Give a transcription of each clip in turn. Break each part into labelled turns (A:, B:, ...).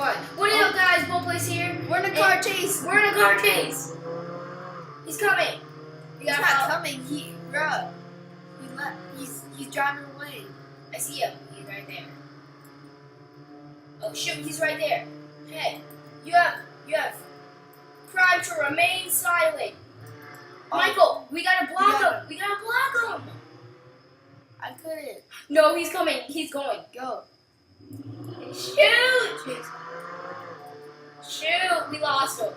A: What? What up, guys? Bullplace here.
B: We're in a car chase.
A: We're in a car chase. He's coming.
B: He's not coming. Bruh. He left. He's driving away.
A: I see him. He's right there. Oh shoot! He's right there. Hey, you have prime to remain silent.
B: Oh.
A: Michael, we gotta block him. We gotta block him.
B: I couldn't.
A: No, he's coming. He's going.
B: Go.
A: Shoot! Shoot! We lost him.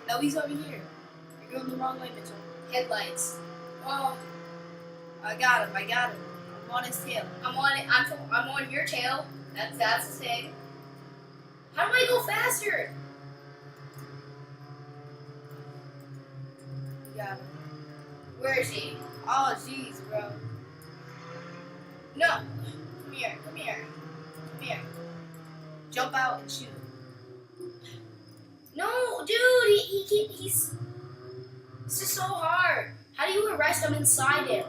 B: No, he's over here. You're going the wrong way, Mitchell.
A: Headlights. Oh,
B: I got him. I'm on his tail.
A: I'm on it. I'm on your tail. That's the thing. How do I go faster?
B: You got him.
A: Where is he?
B: Oh, jeez, bro.
A: No. Come here. Come here. Come here.
B: Jump out and shoot.
A: No, dude. He's. This is so hard. How do you arrest him inside him?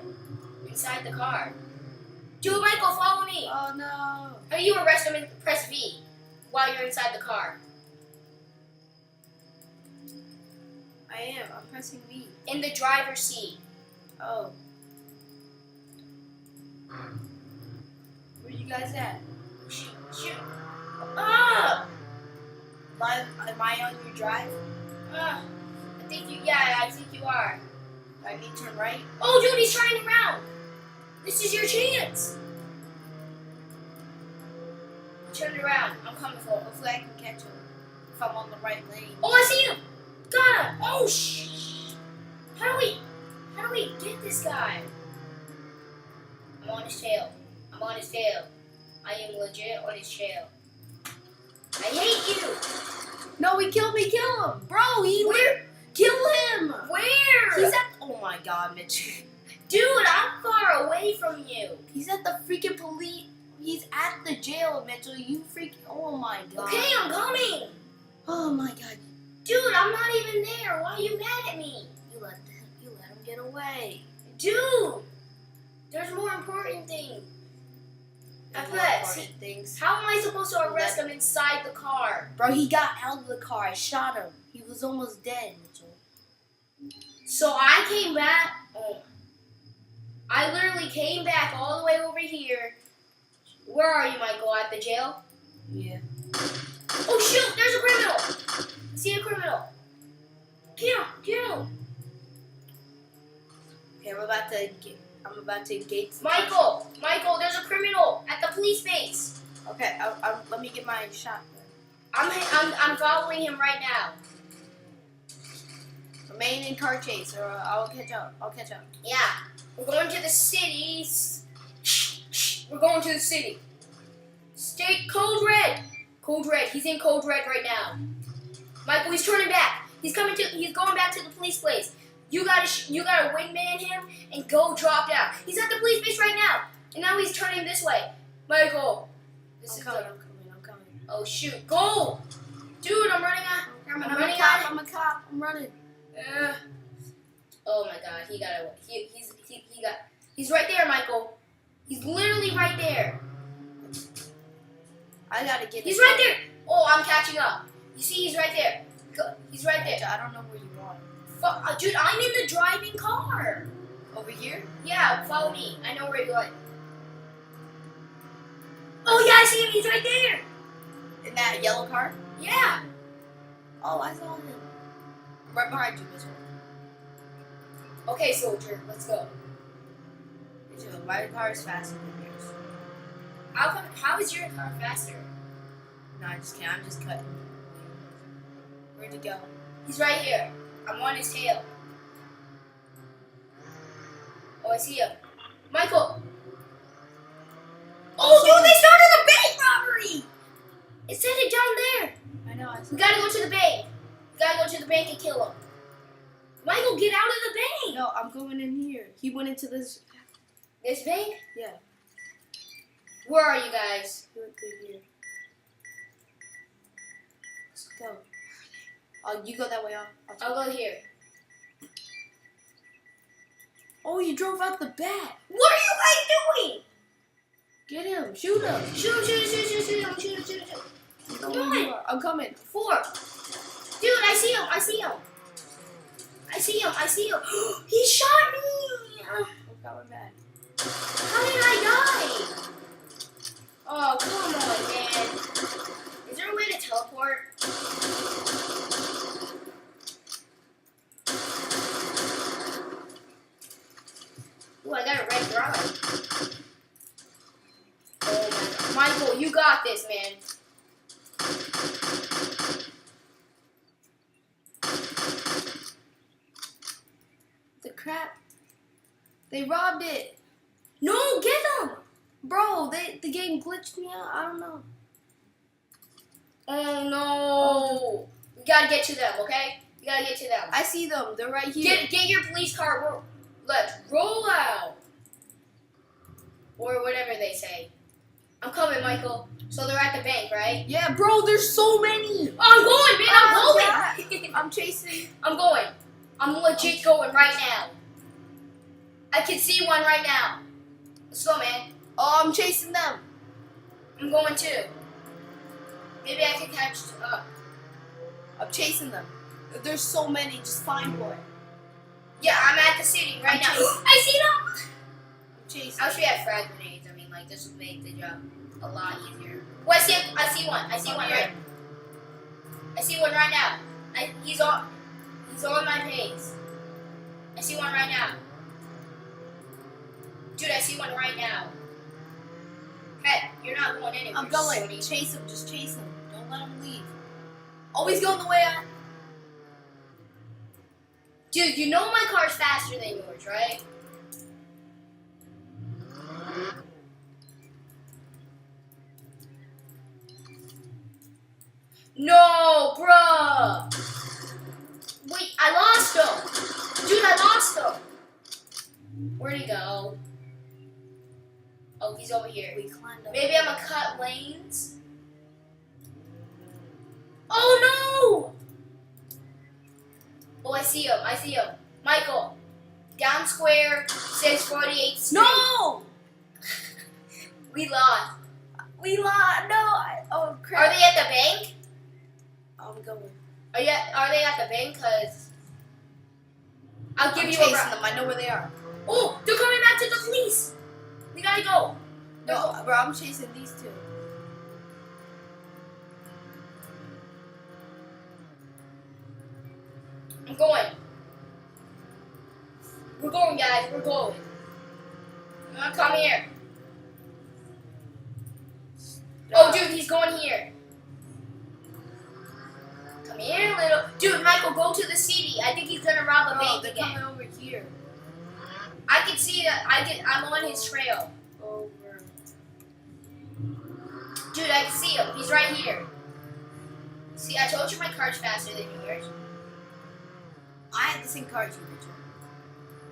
A: Inside the car. Dude, Michael, follow me.
B: Oh no.
A: How do you arrest him and press V while you're inside the car?
B: I am. I'm pressing V.
A: In the driver's seat.
B: Oh. Where you guys at?
A: Shoot. Ah!
B: Am I on your drive?
A: I think you are.
B: I need to turn right.
A: Oh, dude, he's trying around. This is your chance. Turn around. I'm coming for him.
B: Hopefully I can catch him if I'm on the right lane.
A: Oh, I see him. Got him. Oh, shh. How do we get this guy? I'm on his tail. I am legit on his tail. I hate you.
B: No, he killed me. Kill him, bro.
A: Where?
B: Kill him.
A: Where?
B: He's at. Oh my God, Mitch.
A: Dude, I'm far away from you.
B: He's at the freaking police. He's at the jail, Mitchell. You freaking. Oh my God.
A: Okay, I'm coming.
B: Oh my God.
A: Dude, I'm not even there. Why are you mad at me?
B: You let him get away.
A: Dude, there's more important things.
B: Things.
A: How am I supposed to arrest him inside the car?
B: Bro, he got out of the car. I shot him. He was almost dead, Mitchell.
A: So I came back. Oh. I literally came back all the way over here. Where are you, Michael? At the jail?
B: Yeah.
A: Oh shoot! There's a criminal. I see a criminal. Get him!
B: Okay, I'm about to engage.
A: Michael, there's a criminal at the police base.
B: Okay, let me get my shot.
A: I'm following him right now.
B: Remain in car chase, or I'll catch up.
A: Yeah, we're going to the city. We're going to the city. Stay code red. Code red. He's in code red right now. Michael, he's turning back. He's going back to the police place. You gotta wingman him and go drop down. He's at the police base right now, and now he's turning this way. Michael,
B: I'm coming.
A: Oh shoot, go, dude! I'm running out.
B: I'm a cop. I'm running.
A: Oh my God, he's right there, Michael. He's literally right there.
B: I gotta get.
A: He's right there. Oh, I'm catching up. You see, he's right there. He's right there.
B: I don't know where you are.
A: Dude, I'm in the driving car.
B: Over here?
A: Yeah, follow me. I know where you're going. Oh yeah, I see him. He's right there.
B: In that yellow car?
A: Yeah.
B: Oh, I saw him. I'm right behind you, Mitchell.
A: Okay, soldier, let's go.
B: Mitchell, my car is faster than yours.
A: How is your car faster?
B: No, I just can't. I'm just cutting. Where'd he go?
A: He's right here. I'm on his tail. Oh, I see him. Michael! Oh, dude, they started a bank robbery! It said it down there.
B: I know, I saw
A: We gotta go to the bank. We gotta go to the bank and kill him. Michael, get out of the bank!
B: No, I'm going in here. He went into this...
A: This bank?
B: Yeah.
A: Where are you guys?
B: He went through here. Let's go. Oh, you go that way.
A: I'll go here.
B: Oh, you drove out the back.
A: What are you guys doing?
B: Get him. Shoot him.
A: Shoot him.
B: Come on. I'm coming.
A: 4. Dude, I see him. I see him. I see him. I see him. He shot me.
B: Oh god, we're bad.
A: How did I die? Oh, come on, man. Is there a way to teleport? Ooh, I got a red drum. Oh my god. Michael, you got this, man.
B: The crap. They robbed it.
A: No, get them!
B: Bro, the game glitched me out. I don't know.
A: Oh no. We gotta get to them, okay? We gotta get to them.
B: I see them. They're right here.
A: Get your police car. Let's roll out. Or whatever they say. I'm coming, Michael. So they're at the bank, right?
B: Yeah, bro, there's so many.
A: Oh, I'm going, man. I'm going.
B: I'm chasing.
A: I'm going. I'm legit going right now. I can see one right now. Let's go, man.
B: Oh, I'm chasing them.
A: I'm going too. Maybe I can catch up.
B: I'm chasing them. There's so many. Just find one.
A: Yeah, I'm at the city right now.
B: chasing.
A: I see them.
B: I'm chasing.
A: I wish we had frag grenades. I mean, like, this would make the job a lot easier. Oh, I see him. I see one. I see one right. I see one right now. He's on my pace. I see one right now. Dude, I see one right now. Hey, you're not going anywhere.
B: I'm going.
A: Sonny.
B: Chase him. Just chase him. Don't let him leave. Always going the way I.
A: Dude, you know my car's faster than yours, right? No, bruh. Wait, I lost him. Dude, I lost him. Where'd he go? Oh, he's over here.
B: We climbed up.
A: Maybe I'm gonna cut lanes. Oh no! Oh, I see him. I see him. Michael, down square, 648 Street.
B: No!
A: We lost.
B: We lost. No. Oh crap.
A: Are they at the bank?
B: I'm going.
A: Are they at the bank? Cause I'll give
B: I'm
A: you
B: chasing
A: a.
B: them. I know where they are.
A: Oh, they're coming back to the police. We gotta go.
B: No, bro, I'm chasing these two.
A: I'm going. We're going, guys. We're going. Come here. Oh, dude, he's going here. Come here, little. Dude, Michael, go to the city. I think he's gonna rob a bank
B: They're
A: again.
B: coming over here.
A: I can see that. I'm on his trail.
B: Over.
A: Dude, I can see him. He's right here. See, I told you my car's faster than yours.
B: I have the same card you, Richard.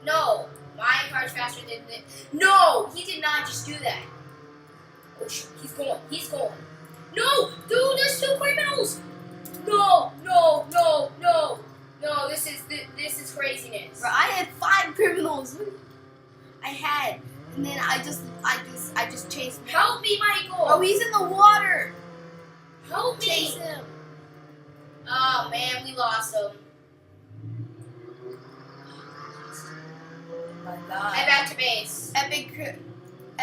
A: No, my car's faster than the. No, he did not just do that. Oh shoot, he's going. He's going. No, dude, there's 2 criminals. No, no, no, no, no. This is craziness.
B: Bro, I had 5 criminals. I had, and then I just chased him.
A: Help me, Michael.
B: Oh, he's in the water.
A: Help me.
B: Chase him.
A: Oh man, we lost him.
B: Oh my God.
A: Head back to base.
B: Epic.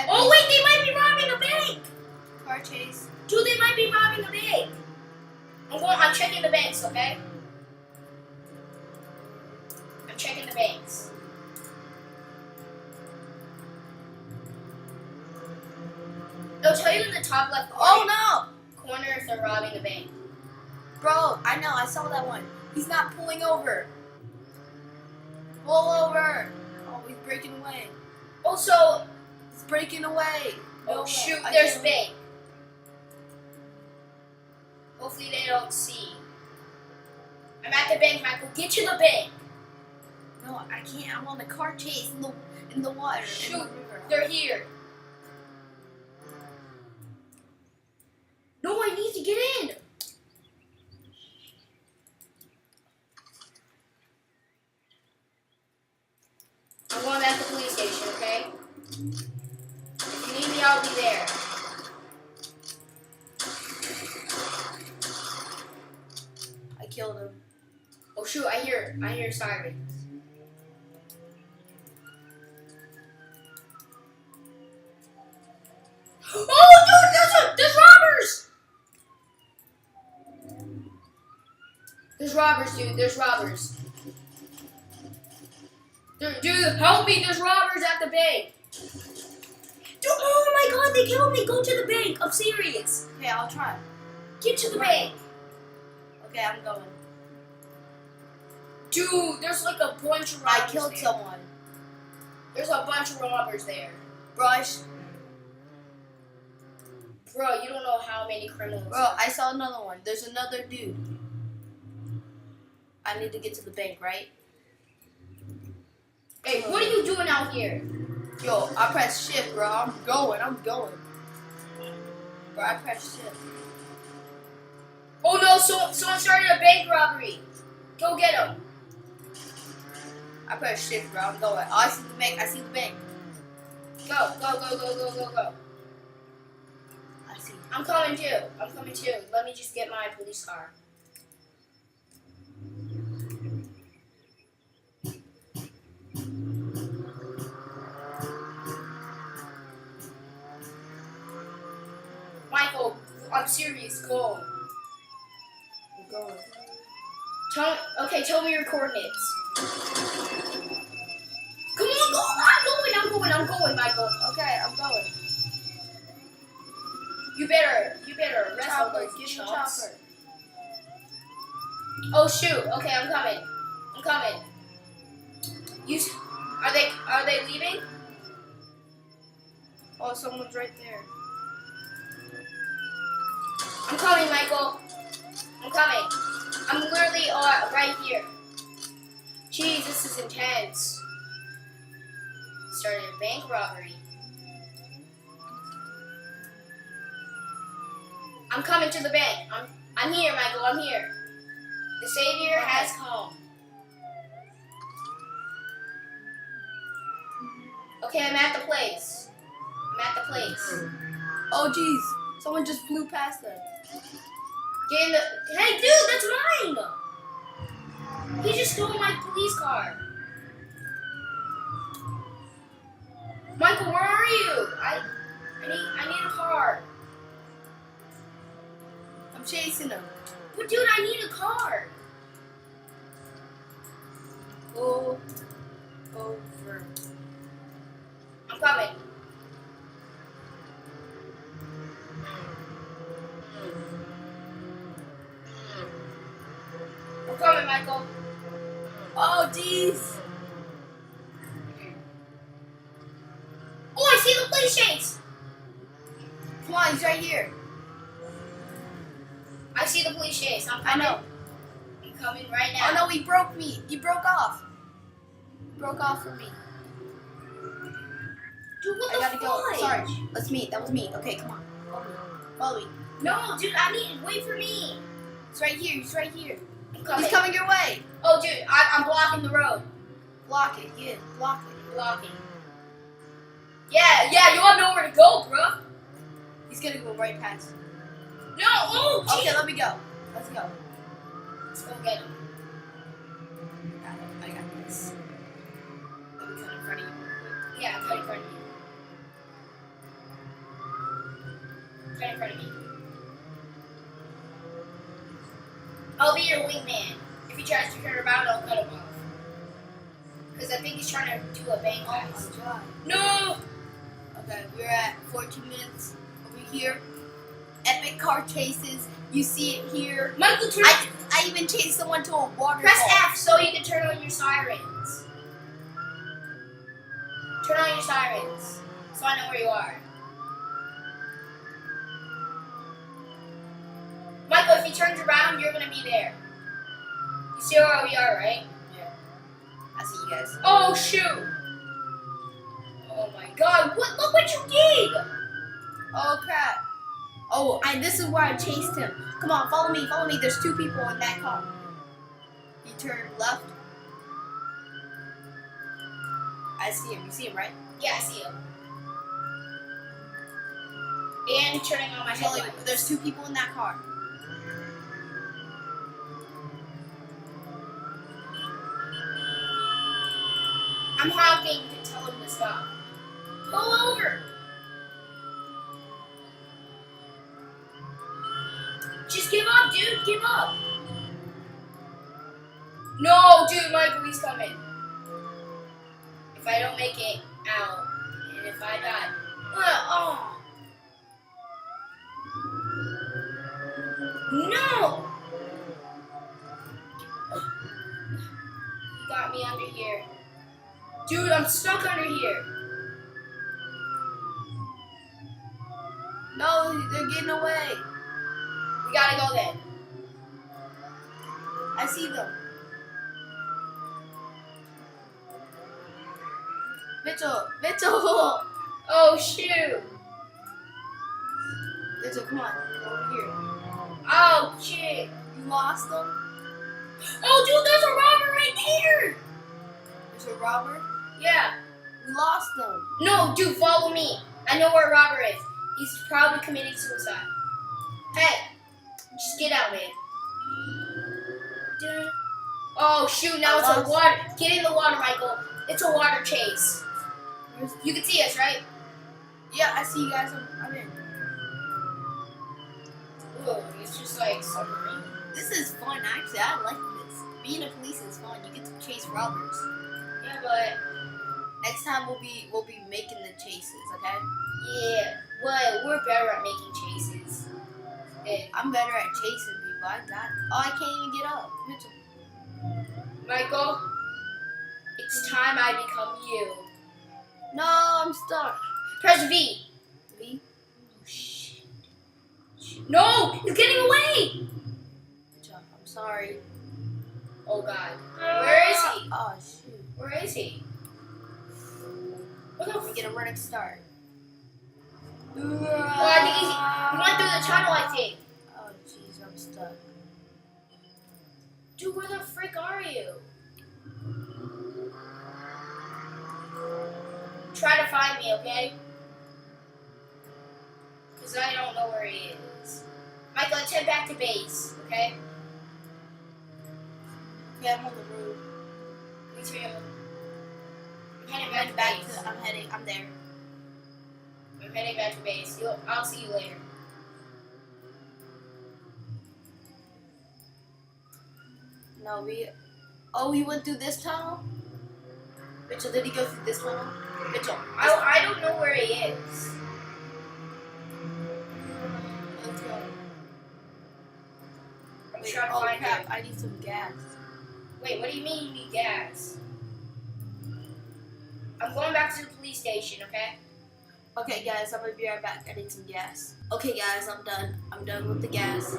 A: Oh wait, they might be robbing a bank.
B: Car chase.
A: Dude, they might be robbing a bank. I'm checking the banks, okay? I'm checking the banks. They'll tell you in the top left corner if they're robbing a bank.
B: Bro, I know. I saw that one. He's not pulling over. Pull over. Oh, he's breaking away.
A: Also,
B: He's breaking away.
A: oh
B: No,
A: shoot,
B: I
A: there's
B: can't-
A: bank. Hopefully they don't see. I'm at the bank, Michael. Get to the bank.
B: No, I can't. I'm on the car chase in the water. in the
A: Shoot,
B: river.
A: they're here. No, I need to get in. I'm going back to the police station, okay? If you need me, I'll be there.
B: killed him.
A: Oh shoot, I hear sirens. Oh dude, there's robbers! There's robbers, dude, there's robbers. Dude, help me, there's robbers at the bank. Dude, oh my god, they killed me. Go to the bank, I'm serious.
B: Okay, I'll try.
A: Get to the bank.
B: Okay, I'm going.
A: Dude, there's like a bunch of robbers
B: I killed
A: there.
B: someone.
A: There's a bunch of robbers there.
B: Brush.
A: Bro, you don't know how many criminals.
B: Bro, I saw another one. There's another dude. I need to get to the bank, right?
A: Hey, what are you doing out here?
B: Yo, I pressed shift, bro. I'm going. Bro, I pressed shift.
A: Oh no, someone started a bank robbery. Go get him.
B: I pressed shift, bro. I'm going. Oh, I see the bank. I see the bank.
A: Go.
B: I see.
A: I'm coming too. Let me just get my police car. Michael, I'm serious. Go.
B: I'm going.
A: Tell me your coordinates. Come on, go. I'm going, Michael.
B: Okay, I'm going.
A: You better arrest all
B: Chopper,
A: those
B: give me
A: chumps.
B: chopper.
A: Oh shoot. Okay, I'm coming. Are they leaving?
B: Oh, someone's right there.
A: I'm coming, Michael. I'm coming. I'm literally right here. Jeez, this is intense. Started a bank robbery. I'm coming to the bank. I'm here, Michael. I'm here. The savior has come. Okay, I'm at the place.
B: Oh, jeez. Someone just flew past them.
A: Get in the. Hey, dude, that's mine. He just stole my police car. Michael, where are you? I need a car.
B: I'm chasing them.
A: But dude, I need a car.
B: Go over.
A: I'm coming. I'm coming, Michael.
B: Oh, jeez.
A: Oh, I see the police chase.
B: Come on, he's right here.
A: I see the police chase. I'm
B: I
A: coming.
B: know.
A: I'm coming right now.
B: Oh no, he broke me. He broke off. Broke off from me.
A: Dude, what
B: I
A: the
B: gotta go.
A: fudge?
B: Sorry. That's me. That was me. Okay, come on. Follow me.
A: No, dude, I need. Wait for me.
B: He's right here. He's right here.
A: I'm coming.
B: He's coming your way.
A: Oh, dude, I'm blocking the road.
B: Block it. Yeah, block it.
A: Blocking. Yeah, you have nowhere to go, bro.
B: He's gonna go right past.
A: No, oh,
B: Okay,
A: geez.
B: let me go. Let's go.
A: Let's go get him.
B: I got this. Let me cut in front of you.
A: Yeah, cut in front of me. Cut in front of me. I'll be your wingman. If he tries to turn around, I'll cut him off. Because I think he's trying to do a bank
B: Oh
A: heist.
B: my god.
A: No!
B: Okay, we're at 14 minutes over here. Epic car chases. You see it here.
A: Michael, turn.
B: I even chased someone to a waterfall.
A: Press F so you can turn on your sirens. Turn on your sirens so I know where you are. Michael, if he turns around, you're gonna be there. You see where we are, right?
B: Yeah. I see you guys.
A: Oh shoot! Oh my god! Look what you did!
B: Oh crap. Oh, this is where I chased him. Come on, follow me, follow me. There's 2 people in that car. He turned left. I see him. You see him, right?
A: Yeah, I see him. And turning on my
B: There's
A: headlights.
B: There's 2 people in that car.
A: I'm honking to tell him to stop. Pull over. Just give up, dude. Give up. No, dude, Michael, he's coming. If I don't make it out, and if I die, oh. No! He got me under here. Dude, I'm stuck under here.
B: No, they're getting away.
A: We gotta go then.
B: I see them. Mitchell!
A: Oh, shoot.
B: Mitchell, come on. Over here.
A: Oh, shit.
B: You lost them?
A: Oh, dude, there's a robber right there.
B: There's a robber?
A: Yeah.
B: We lost them.
A: No, dude, follow me. I know where a robber is. He's probably committing suicide. Hey, just get out, man. Dude. Oh, shoot, now it's a water. Get in the water, Michael. It's a water chase. You can see us, right?
B: Yeah, I see you guys. I'm in.
A: Ooh, it's just like submarine.
B: This is fun, actually. I like this. Being a police is fun. You get to chase robbers.
A: Yeah, but
B: next time we'll be making the chases, okay?
A: yeah, but we're better at making chases.
B: I'm better at chasing people. I got it. Oh, I can't even get up. Mitchell.
A: Michael, it's time I become you.
B: No, I'm stuck.
A: Press V.
B: V?
A: Oh, shit. No, he's getting away.
B: Mitchell, I'm sorry.
A: Oh, God. Where is he?
B: Oh, shoot.
A: Where is he? What the
B: We get a running start.
A: Oh, I think he went through the tunnel, I think.
B: Oh, jeez, I'm stuck.
A: Dude, where the frick are you? Try to find me, okay? Because I don't know where he is. Michael, let's head back to base, okay?
B: Okay, I'm on the roof.
A: Me too. I'm heading back to base.
B: I'm there.
A: I'm heading back to base. I'll see you later.
B: No, we went through this tunnel? Mitchell, did he go through this tunnel? Mitchell.
A: I don't know where he is.
B: Let's go.
A: I'm
B: Wait,
A: trying to
B: oh
A: find
B: crap,
A: him.
B: I need some gas.
A: Wait, what do you mean you need gas? I'm going back to the police station, okay?
B: Okay, guys, I'm gonna be right back. I need some gas. Okay, guys, I'm done. I'm done with the gas.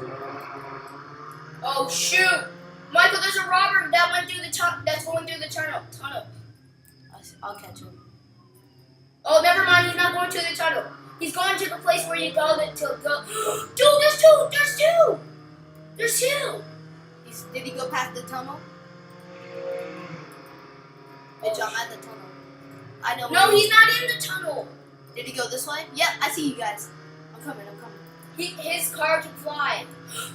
A: Oh shoot! Michael, there's a robber that went through the that's going through the tunnel.
B: I'll catch him.
A: Oh, never mind. He's not going to the tunnel. He's going to the place where you go to go. Dude, there's two. There's two. There's two.
B: Did he go past the tunnel? Mitchell, I'm at the tunnel. I know.
A: No, he's not in the tunnel.
B: Did he go this way? Yep, I see you guys. I'm coming.
A: His car can fly.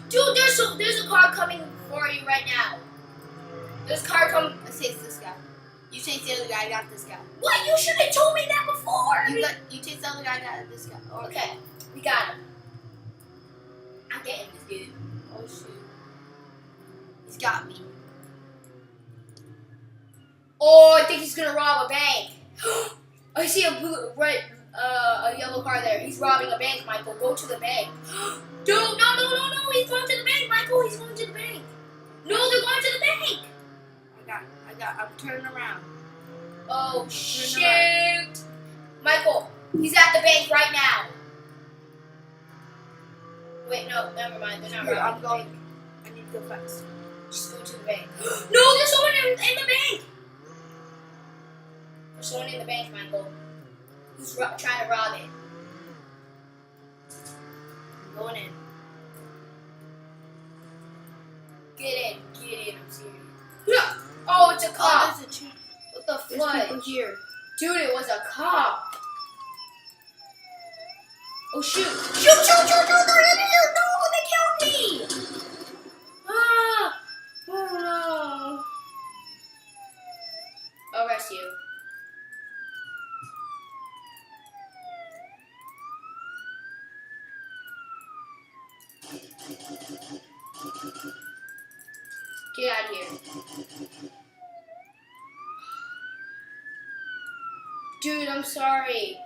A: Dude, there's a car coming for you right now. There's a car coming.
B: Let's chase this guy. You chase the other guy. I got this guy.
A: What? You should have told me that before.
B: You chase the other guy. I got this guy.
A: Okay, we got him. I'm getting this dude.
B: Oh shoot. He's got me.
A: Oh, I think he's gonna rob a bank. I see a yellow car there. He's robbing a bank, Michael. Go to the bank. Dude, no. He's going to the bank, Michael. He's going to the bank. No, they're going to the bank.
B: I'm turning around.
A: Oh, shoot. Michael, he's at the bank right now. Wait, no, never mind. They're not
B: Here,
A: robbing
B: I'm
A: the
B: going.
A: bank.
B: I need to go fast.
A: Just go to the bank. No, there's someone in the bank. There's someone in the bank, Michael. Who's trying to rob it.
B: I'm going in.
A: Get in, I'm serious. Yeah. Oh, it's a cop.
B: Oh, there's a
A: What the
B: There's people
A: fudge?
B: here.
A: Dude, it was a cop. Oh, shoot. Shoot, they're in here. No, they killed me. Ah. Oh, no. I'll rescue. Get out of here. Dude, I'm sorry.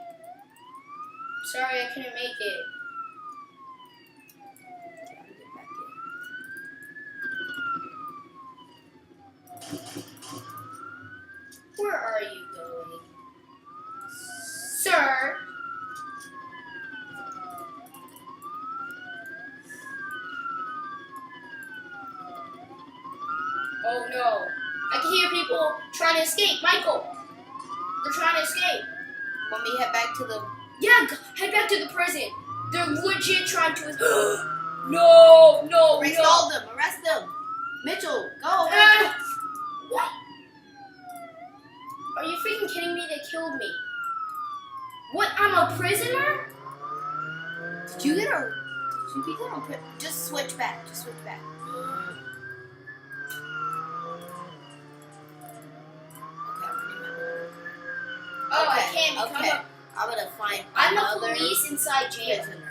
A: Sorry I couldn't make it. Where are you going? Sir? Oh no. I can hear people trying to escape. Michael! They're trying to escape.
B: Want me to head back to the...
A: Yeah, head back to the prison. They're legit trying to... No!
B: Arrest all of them. Arrest them. Mitchell, go.
A: What? Are you freaking kidding me? They killed me. What? I'm a prisoner?
B: Did you get a... Did you get a... Just switch back. Just switch back.
A: Oh,
B: Okay,
A: I can't become
B: okay. I'm gonna find
A: I'm a
B: another
A: police inside jail.
B: prisoner.